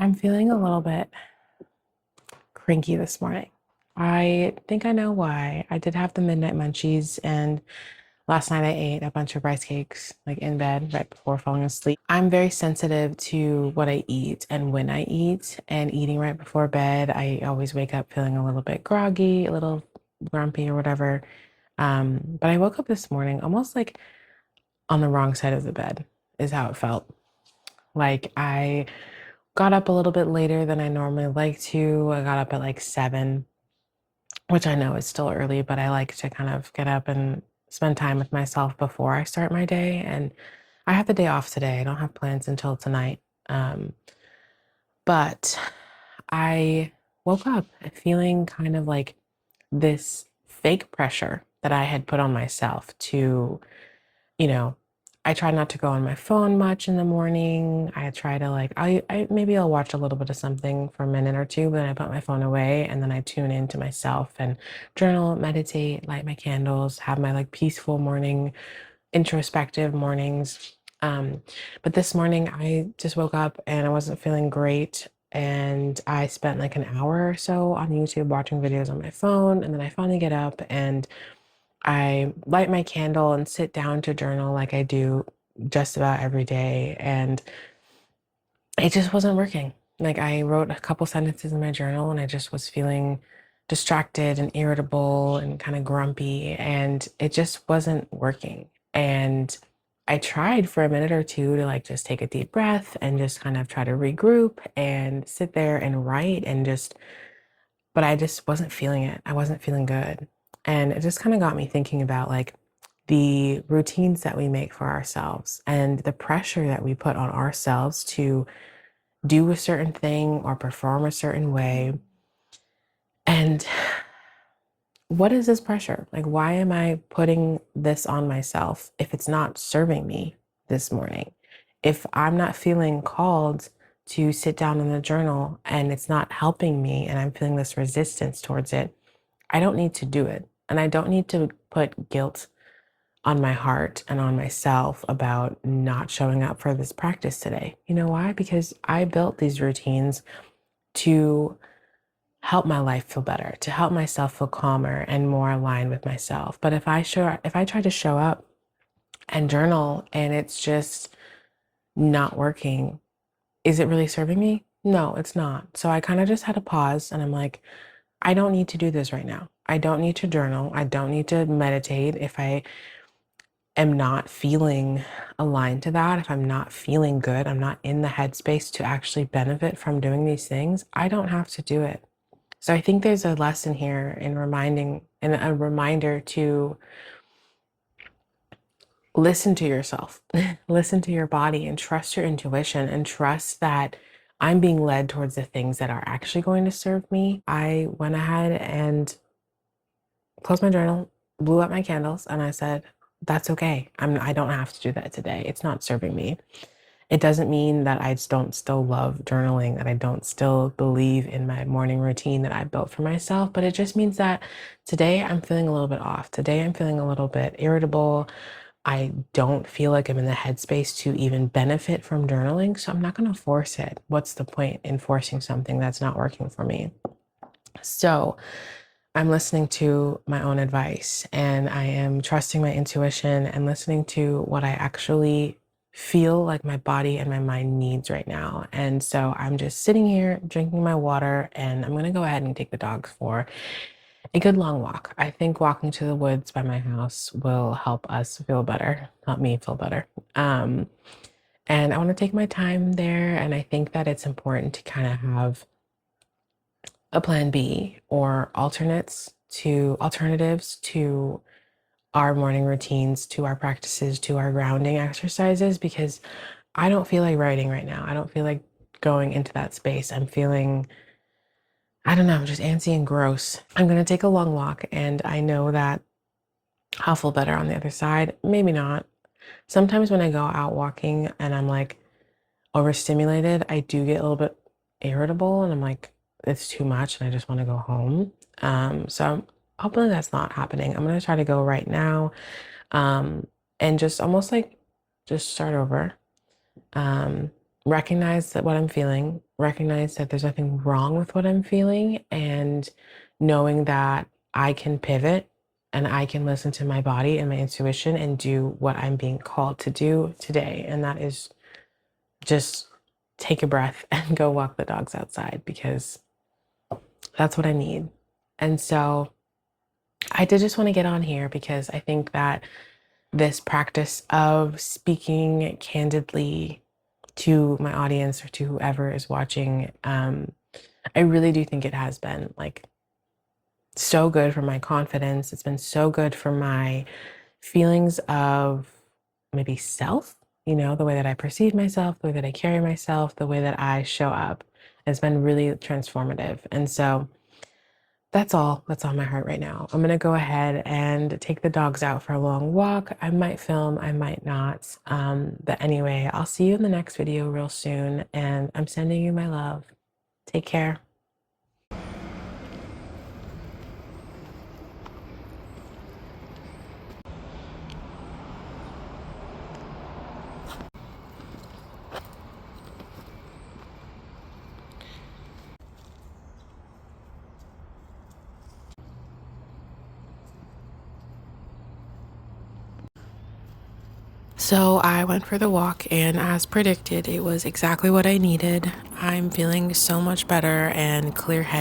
I'm feeling a little bit cranky this morning. I think I know why. I did have the midnight munchies, and last night I ate a bunch of rice cakes, like in bed right before falling asleep. I'm very sensitive to what I eat and when I eat, and eating right before bed, I always wake up feeling a little bit groggy, a little grumpy or whatever. But I woke up this morning almost like on the wrong side of the bed, is how it felt. Like I got up a little bit later than I normally like to. I got up at like 7, which I know is still early, but I like to kind of get up and spend time with myself before I start my day. And I have the day off today. I don't have plans until tonight. Um, but I woke up feeling kind of like this fake pressure that I had put on myself to, you know, I try not to go on my phone much in the morning. I try to like I maybe I'll watch a little bit of something for a minute or two, but then I put my phone away and then I tune into myself and journal, meditate, light my candles, have my like peaceful morning, introspective mornings. Um, but this morning I just woke up and I wasn't feeling great. And I spent like an hour or so on YouTube watching videos on my phone. And then I finally get up and I light my candle and sit down to journal like I do just about every day. And it just wasn't working. Like I wrote a couple sentences in my journal and I just was feeling distracted and irritable and kind of grumpy. And it just wasn't working. And I tried for a minute or two to like just take a deep breath and just kind of try to regroup and sit there and write and just but I just wasn't feeling it. I wasn't feeling good. And it just kind of got me thinking about like the routines that we make for ourselves and the pressure that we put on ourselves to do a certain thing or perform a certain way. And what is this pressure? Like, why am I putting this on myself if it's not serving me this morning? If I'm not feeling called to sit down in the journal and it's not helping me and I'm feeling this resistance towards it, I don't need to do it. And I don't need to put guilt on my heart and on myself about not showing up for this practice today. You know why? Because I built these routines to help my life feel better, to help myself feel calmer and more aligned with myself. But if I try to show up and journal and it's just not working, is it really serving me? No, it's not. So I kind of just had to pause and I'm like, I don't need to do this right now. I don't need to journal. I don't need to meditate if I am not feeling aligned to that. If I'm not feeling good, I'm not in the headspace to actually benefit from doing these things. I don't have to do it. So I think there's a lesson here in reminding and a reminder to listen to yourself, listen to your body and trust your intuition and trust that I'm being led towards the things that are actually going to serve me. I went ahead and closed my journal, blew out my candles, and I said, that's okay. I don't have to do that today. It's not serving me. It doesn't mean that I just don't still love journaling, that I don't still believe in my morning routine that I built for myself, but it just means that today I'm feeling a little bit off. Today I'm feeling a little bit irritable. I don't feel like I'm in the headspace to even benefit from journaling, so I'm not going to force it. What's the point in forcing something that's not working for me? So I'm listening to my own advice and I am trusting my intuition and listening to what I actually feel like my body and my mind needs right now. And so I'm just sitting here drinking my water and I'm going to go ahead and take the dogs for a good long walk. I think walking to the woods by my house will help us feel better, help me feel better. Um, and I want to take my time there. And I think that it's important to kind of have a plan B or alternatives to our morning routines, to our practices, to our grounding exercises, because I don't feel like writing right now. I don't feel like going into that space. I'm feeling, I don't know, just antsy and gross. I'm going to take a long walk and I know that I'll feel better on the other side. Maybe not. Sometimes when I go out walking and I'm like overstimulated, I do get a little bit irritable and I'm like, it's too much and I just want to go home. So hopefully that's not happening. I'm going to try to go right now, um, and just almost like just start over. Um, Recognize that what I'm feeling, recognize that there's nothing wrong with what I'm feeling, and knowing that I can pivot and I can listen to my body and my intuition and do what I'm being called to do today. And that is just take a breath and go walk the dogs outside, because that's what I need. And so I did just want to get on here because I think that this practice of speaking candidly to my audience or to whoever is watching, I really do think it has been like so good for my confidence. It's been so good for my feelings of maybe self, the way that I perceive myself, the way that I carry myself, the way that I show up has been really transformative. And so that's all that's on my heart right now. I'm going to go ahead and take the dogs out for a long walk. I might film, I might not. But anyway, I'll see you in the next video real soon. And I'm sending you my love. Take care. So I went for the walk, and as predicted, it was exactly what I needed. I'm feeling so much better and clear-headed.